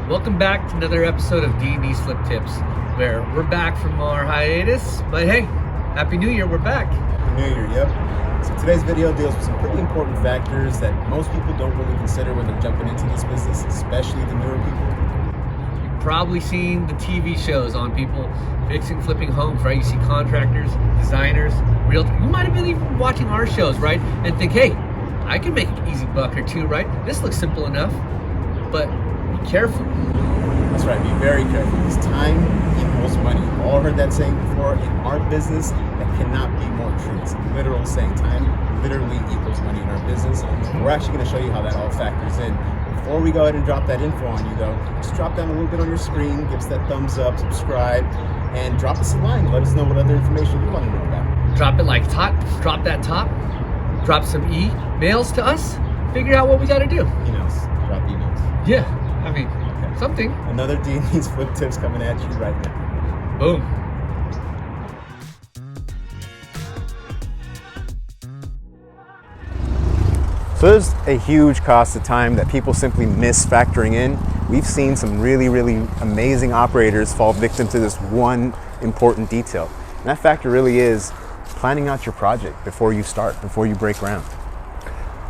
Welcome back to another episode of D&Ni's Flip Tips, where we're back from our hiatus, but hey, Happy New Year, we're back. Happy New Year, yep. So today's video deals with some pretty important factors that most people don't really consider when they're jumping into this business, especially the newer people. You've probably seen the TV shows on people fixing, flipping homes, right? You see contractors, designers, realtors. You might have been even watching our shows, right? And think, hey, I can make an easy buck or two, right? This looks simple enough, but be careful. That's right, be very careful, because time equals money. You've all heard that saying before. In our business, that cannot be more true. It's a literal saying. Time literally equals money in our business. We're actually going to show you how that all factors in. Before we go ahead and drop that info on you, though, just drop down a little bit on your screen, give us that thumbs up, subscribe, and drop us a line. Let us know what other information you want to know about. Drop it like it's hot. Drop that top. Drop some emails to us. Figure out what we got to do. Emails. Drop emails. Yeah, I mean, something. Another D&Ni's Flip Tips coming at you right now. Boom. So there's a huge cost of time that people simply miss factoring in. We've seen some really amazing operators fall victim to this one important detail. And that factor really is planning out your project before you start, before you break ground.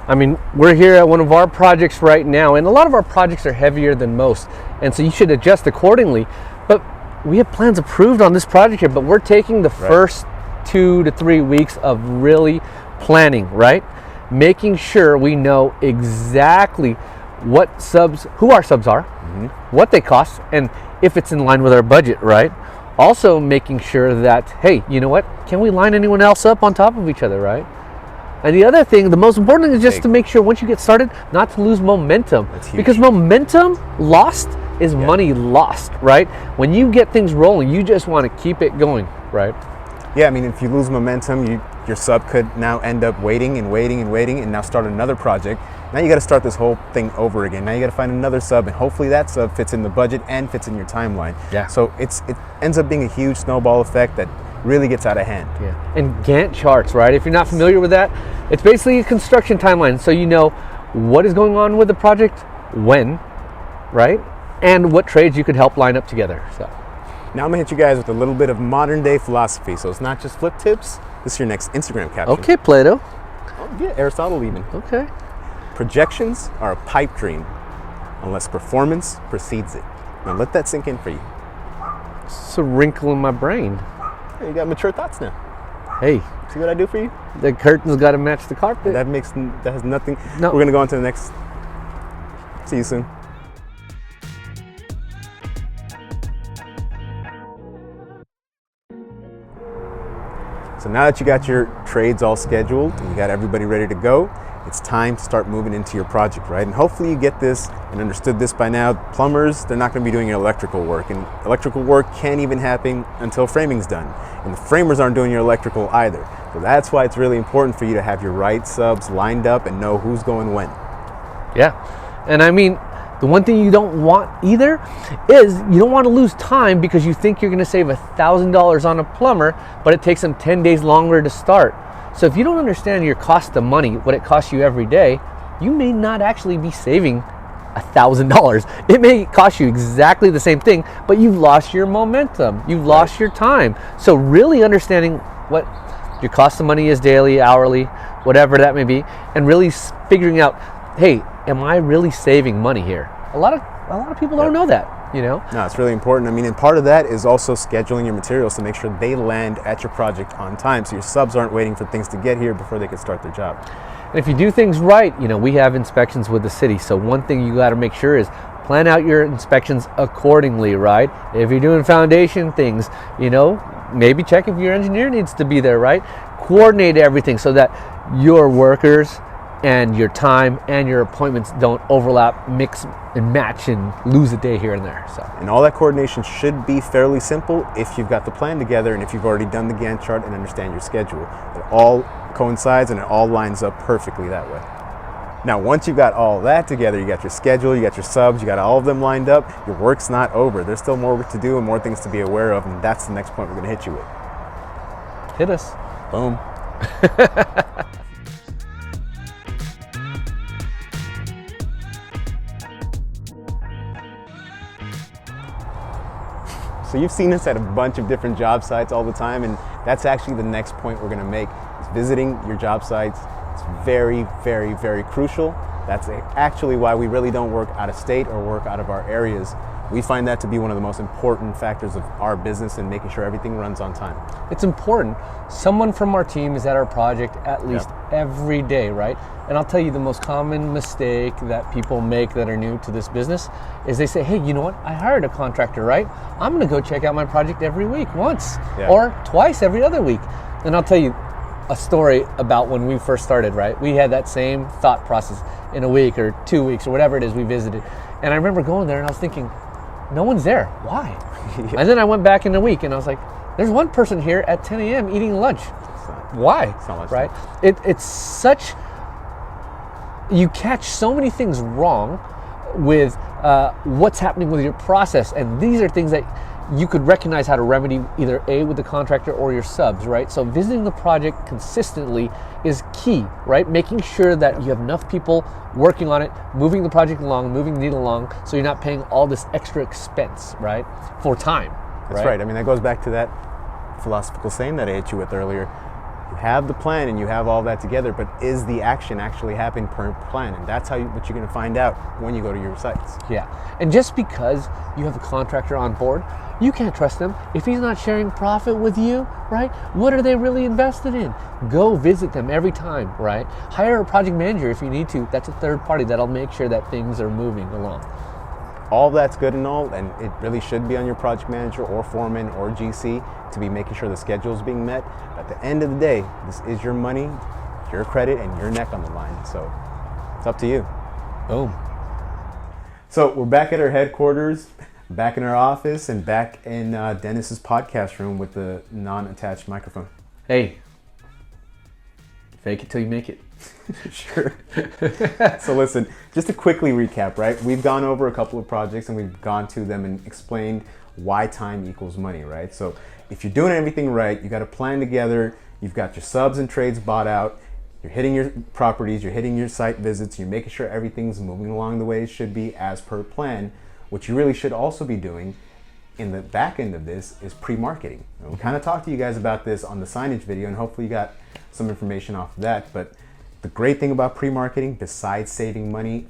I mean, we're here at one of our projects right now, and a lot of our projects are heavier than most, and so you should adjust accordingly. But we have plans approved on this project here, but we're taking the first 2 to 3 weeks of really planning, right? Making sure we know exactly what subs, who our subs are, what they cost, and if it's in line with our budget, right? Also making sure that, hey, you know what? Can we line anyone else up on top of each other, right? And the other thing, the most important thing is just to make sure once you get started, not to lose momentum. That's huge. Because momentum lost is money lost, right? When you get things rolling, you just want to keep it going, right? Yeah, I mean, if you lose momentum, your sub could now end up waiting and now start another project. Now you got to start this whole thing over again. Now you got to find another sub, and hopefully that sub fits in the budget and fits in your timeline. Yeah. So it ends up being a huge snowball effect that really gets out of hand. Yeah. And Gantt charts, right? If you're not familiar with that, it's basically a construction timeline. So you know what is going on with the project, when, right? And what trades you could help line up together. So now I'm gonna hit you guys with a little bit of modern day philosophy. So it's not just flip tips. This is your next Instagram caption. Okay, Plato. Oh yeah, Aristotle even. Okay. Projections are a pipe dream unless performance precedes it. Now let that sink in for you. It's a wrinkle in my brain. Hey, you got mature thoughts now. Hey, see what I do for you? The curtains got to match the carpet. That has nothing. No. We're gonna go on to the next. See you soon. So now that you got your trades all scheduled and you got everybody ready to go, it's time to start moving into your project, right? And hopefully you get this and understood this by now. Plumbers, they're not going to be doing your electrical work, and electrical work can't even happen until framing's done. And the framers aren't doing your electrical either. So that's why it's really important for you to have your right subs lined up and know who's going when. Yeah, and I mean, the one thing you don't want either is you don't want to lose time because you think you're going to save $1,000 on a plumber, but it takes them 10 days longer to start. So if you don't understand your cost of money, what it costs you every day, you may not actually be saving $1,000. It may cost you exactly the same thing, but you've lost your momentum. You've lost your time. So really understanding what your cost of money is daily, hourly, whatever that may be, and really figuring out, hey, am I really saving money here? A lot of people don't know that. You know? No, it's really important. I mean, and part of that is also scheduling your materials to make sure they land at your project on time, so your subs aren't waiting for things to get here before they can start their job. And if you do things right, you know, we have inspections with the city. So one thing you got to make sure is plan out your inspections accordingly, right? If you're doing foundation things, you know, maybe check if your engineer needs to be there, right? Coordinate everything so that your workers and your time and your appointments don't overlap, mix and match, and lose a day here and there. So, and all that coordination should be fairly simple if you've got the plan together and if you've already done the Gantt chart and understand your schedule. It all coincides and it all lines up perfectly that way. Now, once you've got all that together, you got your schedule, you got your subs, you got all of them lined up, your work's not over. There's still more work to do and more things to be aware of, and that's the next point we're gonna hit you with. Hit us. Boom. So you've seen us at a bunch of different job sites all the time, and that's actually the next point we're going to make, is visiting your job sites. It's very, very, very crucial. That's actually why we really don't work out of state or work out of our areas. We find that to be one of the most important factors of our business and making sure everything runs on time. It's important. Someone from our team is at our project at least every day, right? And I'll tell you, the most common mistake that people make that are new to this business is they say, hey, you know what? I hired a contractor, right? I'm gonna go check out my project every week, once or twice every other week. And I'll tell you a story about when we first started, right? We had that same thought process in a week or 2 weeks or whatever it is we visited. And I remember going there and I was thinking, no one's there. Why? And then I went back in a week and I was like, there's one person here at 10 a.m. eating lunch. Why? It's not much right? It's such, you catch so many things wrong with what's happening with your process. And these are things that you could recognize how to remedy either A, with the contractor or your subs, right? So visiting the project consistently is key, right? Making sure that you have enough people working on it, moving the project along, moving the needle along, so you're not paying all this extra expense, right? For time. That's right. I mean, that goes back to that philosophical saying that I hit you with earlier. You have the plan and you have all that together, but is the action actually happening per plan? And that's what you're going to find out when you go to your sites. Yeah. And just because you have a contractor on board, you can't trust them if he's not sharing profit with you, right? What are they really invested in? Go visit them every time, right? Hire a project manager if you need to. That's a third party that'll make sure that things are moving along. All that's good and all, and it really should be on your project manager or foreman or GC to be making sure the schedule is being met. But at the end of the day, this is your money, your credit, and your neck on the line. So it's up to you. Boom. So we're back at our headquarters, back in our office, and back in Dennis's podcast room with the non-attached microphone. Hey, fake it till you make it. Sure. So listen, just to quickly recap, right? We've gone over a couple of projects and we've gone to them and explained why time equals money, right? So if you're doing everything right, you got a plan together, you've got your subs and trades bought out, you're hitting your properties, you're hitting your site visits, you're making sure everything's moving along the way it should be as per plan. What you really should also be doing in the back end of this is pre-marketing. And we kind of talked to you guys about this on the signage video, and hopefully you got some information off of that. But the great thing about pre-marketing, besides saving money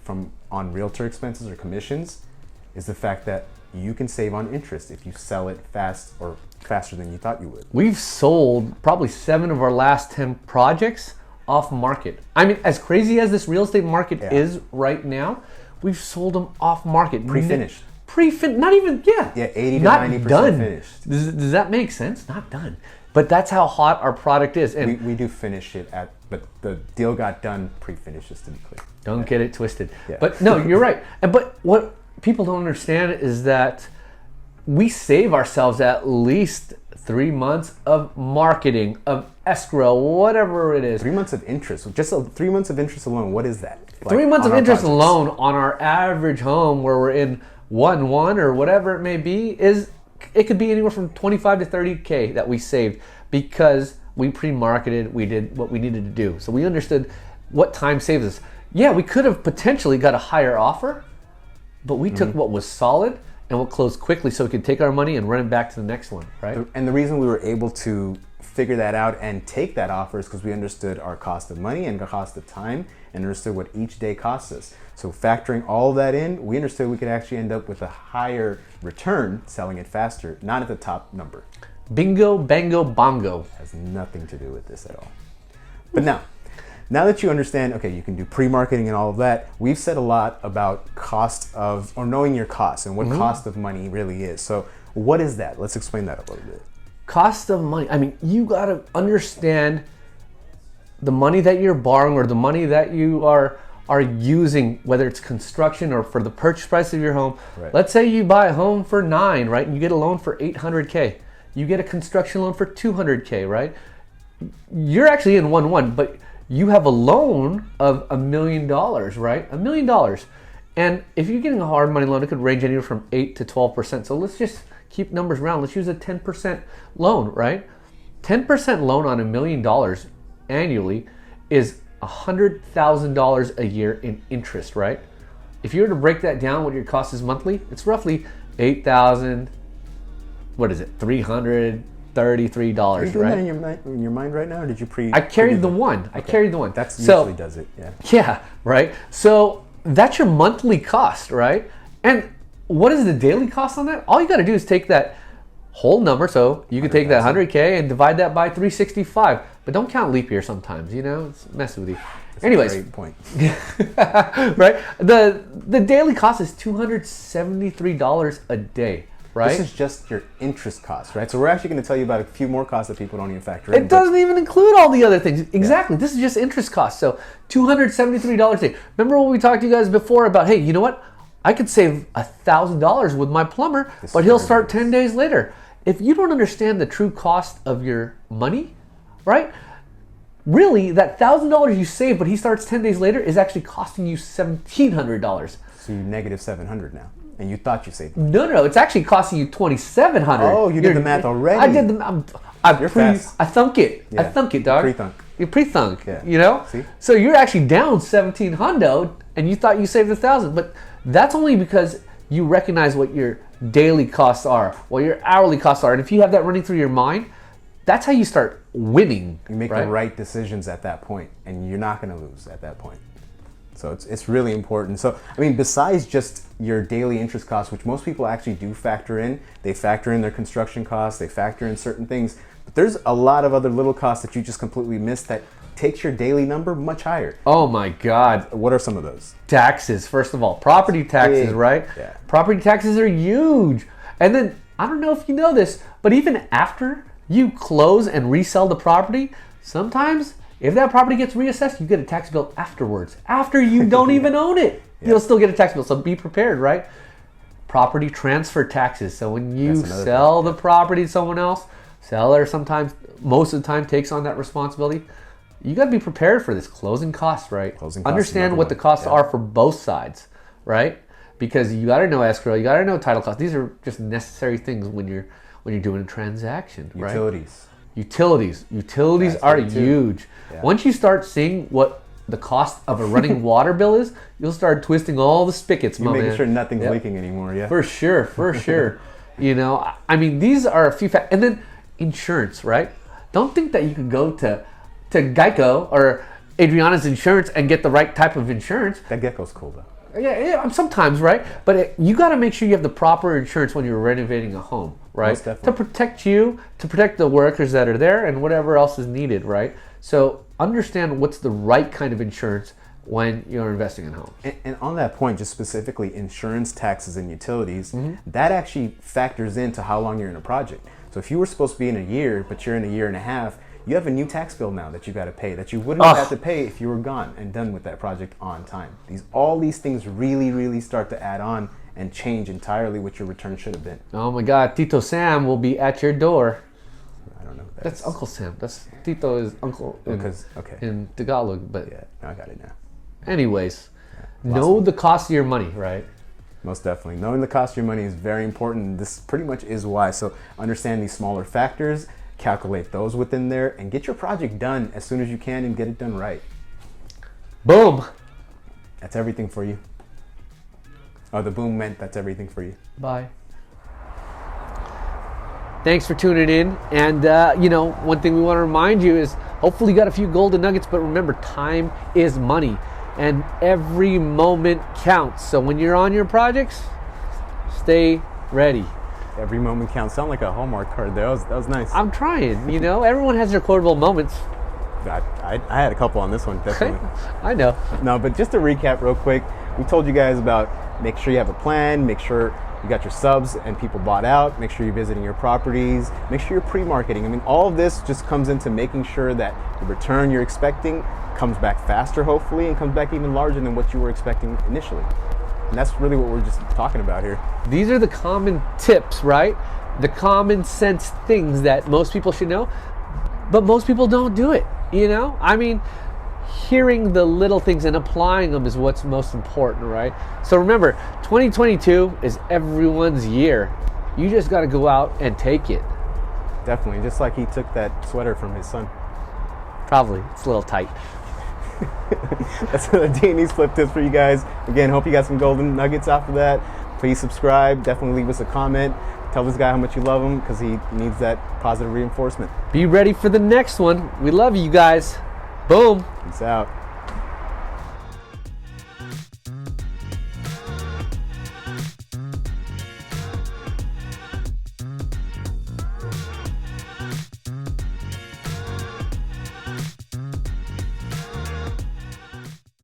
on realtor expenses or commissions, is the fact that you can save on interest if you sell it fast or faster than you thought you would. We've sold probably 7 of our last 10 projects off market. I mean, as crazy as this real estate market is right now, we've sold them off market. Pre-finished. Not even, Yeah, 80 to 90% done. finished. Does that make sense? Not done. But that's how hot our product is. And we do finish it but the deal got done pre-finished, just to be clear. Don't get it twisted. Yeah. But no, you're right. But what people don't understand is that we save ourselves at least 3 months of marketing, of escrow, whatever it is. 3 months of interest. Just 3 months of interest alone, what is that? 3 months of interest projects alone on our average home where we're in 1-1 or whatever it may be, it could be anywhere from 25 to 30K that we saved because we pre-marketed, we did what we needed to do. So we understood what time saves us. Yeah, we could have potentially got a higher offer, but we took what was solid and what closed quickly so we could take our money and run it back to the next one, right? And the reason we were able to figure that out and take that offer is because we understood our cost of money and our cost of time and understood what each day costs us. So factoring all of that in, we understood we could actually end up with a higher return selling it faster, not at the top number. Bingo, bango, bongo. Has nothing to do with this at all. But now that you understand, okay, you can do pre-marketing and all of that, we've said a lot about knowing your costs and what cost of money really is. So what is that? Let's explain that a little bit. Cost of money. I mean, you got to understand the money that you're borrowing or the money that you are using, whether it's construction or for the purchase price of your home. Right. Let's say you buy a home for 9, right? And you get a loan for 800K. You get a construction loan for 200K, right? You're actually in 1-1, but you have a loan of $1 million, right? $1 million. And if you're getting a hard money loan, it could range anywhere from 8 to 12%. So let's just keep numbers round. Let's use a 10% loan, right? 10% loan on $1 million annually is $100,000 a year in interest, right? If you were to break that down, what your cost is monthly, it's roughly $8,000, what is it, $333, Are you doing that right? in your mind right now, or did you I carried the one. I carried the one. That's So- usually does it. Yeah. Yeah, right. So that's your monthly cost, right? And what is the daily cost on that? All you got to do is take that whole number. So you can take that 100K and divide that by 365. But don't count leap year sometimes. It's messing with you. Anyways, Great point. right? The daily cost is $273 a day, right? This is just your interest cost, right? So we're actually going to tell you about a few more costs that people don't even factor in. It doesn't even include all the other things. Exactly. This is just interest costs. So $273 a day. Remember what we talked to you guys before about, hey, you know what? I could save $1,000 with my plumber, but he'll start 10 days later. If you don't understand the true cost of your money, right? Really, that $1,000 you save, but he starts 10 days later, is actually costing you $1,700. So you're negative 700 now, and you thought you saved. No, it's actually costing you $2,700. Oh, you did the math already. I did the. You're fast. I thunk it. Yeah. I thunk it, dog. Pre-thunk. You pre-thunk. Yeah. See? So you're actually down 1,700, and you thought you saved 1,000, but that's only because you recognize what your daily costs are, what your hourly costs are, and if you have that running through your mind, that's how you start winning. You make the right decisions at that point, and you're not going to lose at that point. So it's really important. So, I mean, besides just your daily interest costs, which most people actually do factor in, they factor in their construction costs, they factor in certain things, but there's a lot of other little costs that you just completely miss that takes your daily number much higher. Oh my God. What are some of those? Taxes, first of all. Property taxes, Big. right? Yeah. Property taxes are huge. And then, I don't know if you know this, but even after you close and resell the property, sometimes if that property gets reassessed, you get a tax bill afterwards. After you don't even own it, you'll still get a tax bill. So be prepared, right? Property transfer taxes. So when you sell the property to someone else, seller sometimes, most of the time, takes on that responsibility. You got to be prepared for this closing costs, right? Understand what the costs are for both sides, right? Because you got to know escrow, you got to know title costs. These are just necessary things when you're doing a transaction, right? Utilities are huge. Yeah. Once you start seeing what the cost of a running water bill is, you'll start twisting all the spigots, You're making sure nothing's leaking anymore, yeah? For sure. I mean, these are a few factors. And then insurance, right? Don't think that you can go to Geico or Adriana's Insurance and get the right type of insurance. That gecko's cool, though. Yeah, sometimes, right? But you got to make sure you have the proper insurance when you're renovating a home, right? Most definitely. To protect you, to protect the workers that are there, and whatever else is needed, right? So understand what's the right kind of insurance when you're investing in homes. And on that point, just specifically insurance, taxes, and utilities, that actually factors into how long you're in a project. So if you were supposed to be in a year, but you're in a year and a half, you have a new tax bill now that you got to pay that you wouldn't have to pay if you were gone and done with that project on time. All these things really start to add on and change entirely what your return should have been. Oh my God, Tito Sam will be at your door. I don't know. That's Uncle Sam. Tito is uncle in Tagalog, but yeah, I got it now. Anyways, know the cost of your money, right? Most definitely. Knowing the cost of your money is very important. This pretty much is why. So understand these smaller factors, calculate those within there, and get your project done as soon as you can and get it done right. Boom. That's everything for you. Oh, the boom meant that's everything for you. Bye. Thanks for tuning in. And, one thing we want to remind you is hopefully you got a few golden nuggets, but remember, time is money and every moment counts. So when you're on your projects, stay ready. Every moment counts. Sound like a Hallmark card there. That was nice. I'm trying, everyone has their quotable moments. I had a couple on this one, definitely. I know. No, but just to recap real quick, we told you guys about make sure you have a plan, make sure you got your subs and people bought out, make sure you're visiting your properties, make sure you're pre-marketing. I mean, all of this just comes into making sure that the return you're expecting comes back faster, hopefully, and comes back even larger than what you were expecting initially. And that's really what we're just talking about here. These are the common tips, right? The common sense things that most people should know, but most people don't do it, I mean, hearing the little things and applying them is what's most important, right? So remember, 2022 is everyone's year. You just got to go out and take it. Definitely, just like he took that sweater from his son. Probably. It's a little tight. That's the D&Ni flip tips for you guys. Again, hope you got some golden nuggets after that. Please subscribe. Definitely leave us a comment. Tell this guy how much you love him, because he needs that positive reinforcement. Be ready for the next one. We love you guys. Boom. Peace out.